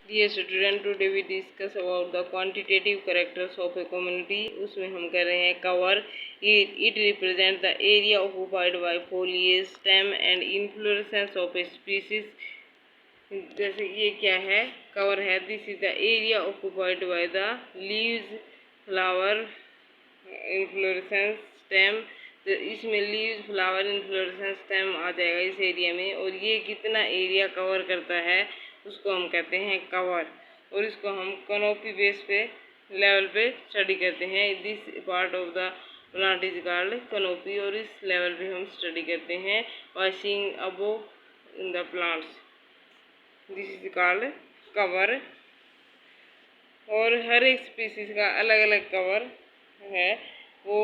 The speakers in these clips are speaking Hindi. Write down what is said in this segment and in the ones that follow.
Dear student, today we discuss about the quantitative characters of a community. उसमें हम कर रहे हैं cover. It represent the area occupied by foliage, stem and inflorescence of a species. जैसे ये क्या है, कवर है। This is the area occupied by the leaves, flower, inflorescence, stem. तो इसमें लीव्स, फ्लावर, इन्फ्लोरेसेंस, स्टेम आ जाएगा इस एरिया में। और ये कितना एरिया कवर करता है उसको हम कहते हैं कवर। और इसको हम कैनोपी बेस पे लेवल पे स्टडी करते हैं। This part of the plant is called canopy. और इस लेवल पे हम स्टडी करते हैं by seeing above in the plants. This is called cover. और हर एक स्पीसीज का अलग अलग कवर है, वो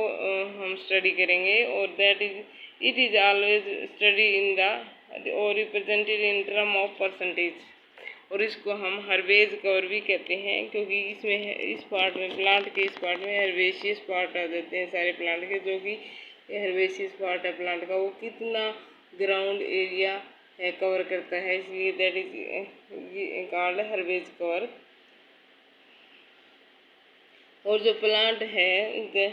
हम स्टडी करेंगे। और that is it is always study in the और represented in term of percentage. और इसको हम हर्बेज कवर भी कहते हैं, क्योंकि इसमें इस पार्ट में, प्लांट के इस पार्ट में हर्बेशियस पार्ट आ जाते हैं सारे प्लांट के। जो कि हर्बेशियस पार्ट है प्लांट का, वो कितना ग्राउंड एरिया है कवर करता है, इसलिए दैट इज कॉल्ड हर्बेज कवर। और जो प्लांट है,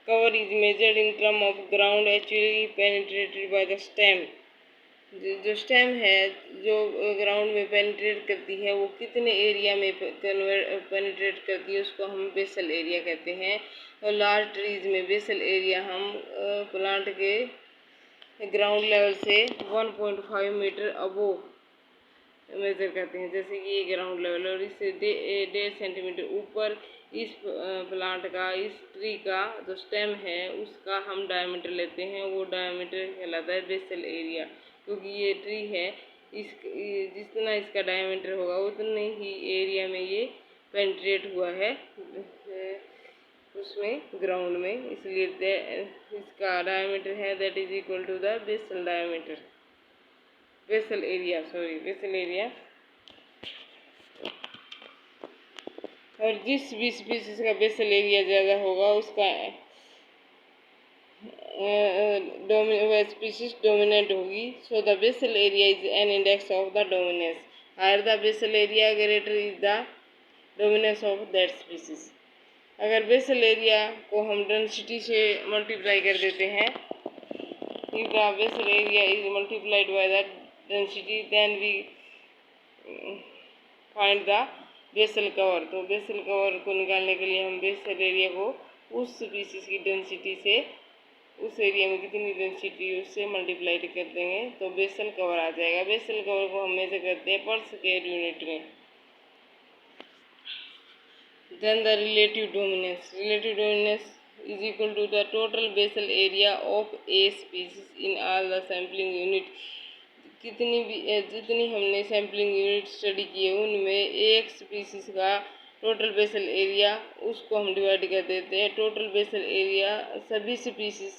cover is measured in term of ground actually penetrated by the stem. जो स्टेम है, जो ग्राउंड में पेनिट्रेट करती है, वो कितने एरिया में पेनिट्रेट करती है, उसको हम बेसल एरिया कहते हैं। और लार्ज ट्रीज में बेसल एरिया हम प्लांट के ग्राउंड लेवल से 1.5 मीटर अबोव मेजर करते हैं। जैसे कि ये ग्राउंड लेवल, और इससे 1.5 सेंटीमीटर ऊपर इस प्लांट का, इस ट्री का जो स्टेम है उसका हम डायमीटर लेते हैं। वो डायमीटर कहलाता है बेसल एरिया। क्योंकि ये ट्री है, जितना इसका डायमीटर होगा उतने ही एरिया में ये पेनिट्रेट हुआ है उसमें, ग्राउंड में। इसलिए इसका डायमीटर है that is equal to the basal diameter, basal area, sorry basal area. और जिस भी स्पीसीज का बेसल एरिया ज़्यादा होगा उसका स्पीसीज डोमिनेंट होगी। So the basal area is an index of the dominance. Higher the basal area, greater is the dominance of that species. अगर बेसल एरिया को हम डेंसिटी से मल्टीप्लाई कर देते हैं, if the basal area is multiplied by the density, then we find the basal cover. तो बेसल कवर को निकालने के लिए हम बेसल एरिया को उस स्पीसीज की डेंसिटी से, उस एरिया में कितनी डेंसिटी उससे मल्टीप्लाई कर देंगे तो बेसल कवर आ जाएगा। बेसल कवर को हम मेजर करते हैं पर स्क्वायर यूनिट में। Then the relative dominance is equal to the total basal area of a species in all the sampling unit। जितनी हमने सैम्पलिंग यूनिट स्टडी किए उनमें एक स्पीसीज का टोटल बेसल एरिया, उसको हम डिवाइड कर देते हैं। टोटल बेसल एरिया सभी स्पीसीज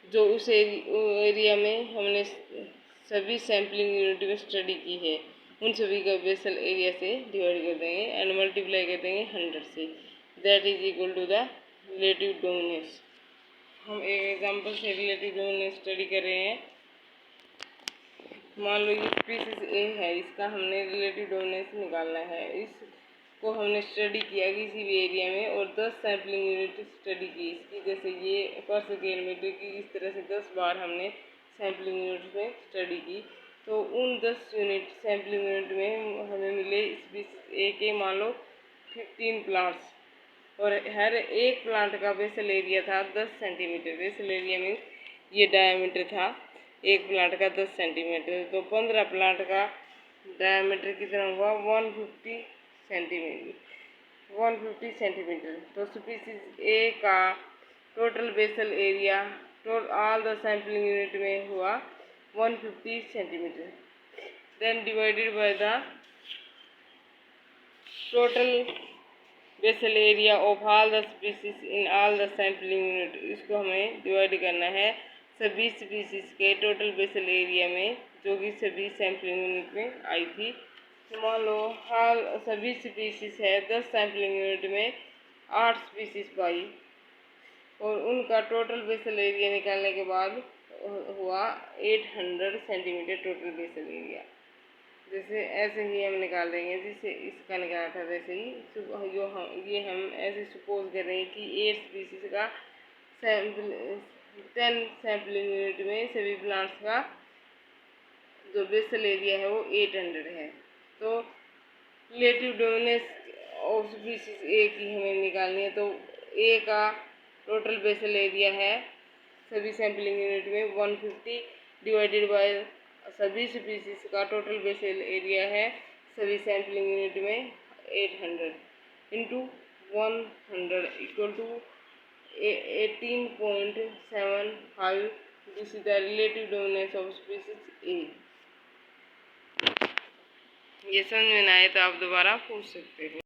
जो उस एरिया में हमने सभी सैम्पलिंग यूनिट में स्टडी की है, उन सभी का बेसल एरिया से डिवाइड कर देंगे एंड मल्टीप्लाई कर देंगे 100 से। That is equal to the relative dominance. हम एक एग्जांपल से रिलेटिव डोमिनेंस स्टडी कर रहे हैं। मान लो ये स्पीसीज ए है, इसका हमने रिलेटिव डोमिनेंस निकालना है। इसको हमने स्टडी किया किसी भी एरिया में और 10 सैम्पलिंग यूनिट स्टडी की इसकी। जैसे ये पर स्क्वायर मीटर की इस तरह से 10 बार हमने सैम्पलिंग यूनिट में स्टडी की। तो उन 10 यूनिट सैम्पलिंग यूनिट में हमें मिले स्पीसीज ए के मान लो 15 प्लांट्स। और हर एक प्लांट का बेसल एरिया था 10 सेंटीमीटर। बेसल एरिया मीन्स ये डायमीटर था एक प्लांट का 10 सेंटीमीटर। तो 15 प्लांट का डायमीटर कितना हुआ, 150 सेंटीमीटर। तो स्पीसीज ए का total basal area all the sampling unit में हुआ 150 centimetre. Then divided by the total basal area of all the species in all the sampling unit. इसको हमें डिवाइड करना है सभी स्पीसीज के टोटल बेसल एरिया में, जो कि सभी सैम्पलिंग यूनिट में आई थी। तो मान लो हाल सभी स्पीसीज है, 10 सैम्पलिंग यूनिट में 8 स्पीसीज पाई और उनका टोटल बेसल एरिया निकालने के बाद हुआ 800 सेंटीमीटर टोटल बेसल एरिया। जैसे ऐसे ही हम निकाल देंगे, जिससे इसका निकाला था वैसे ही ये हम ऐसे सपोज कर रहे हैं कि 8 स्पीसीज का सैंपल 10 सैम्पलिंग यूनिट में सभी प्लांट्स का जो बेसल एरिया है वो 800 है। तो रिलेटिव डोमिनेंस ऑफ स्पीसीज ए की हमें निकालनी है। तो ए का टोटल बेसल एरिया है सभी सैम्पलिंग यूनिट में 150 डिवाइडेड बाय सभी स्पीसीज का टोटल बेसल एरिया है सभी सैम्पलिंग यूनिट में 800 into 100 equal to 18.75। This is the relative dominance of species A. ये समझ में ना आए तो आप दोबारा पूछ सकते हैं।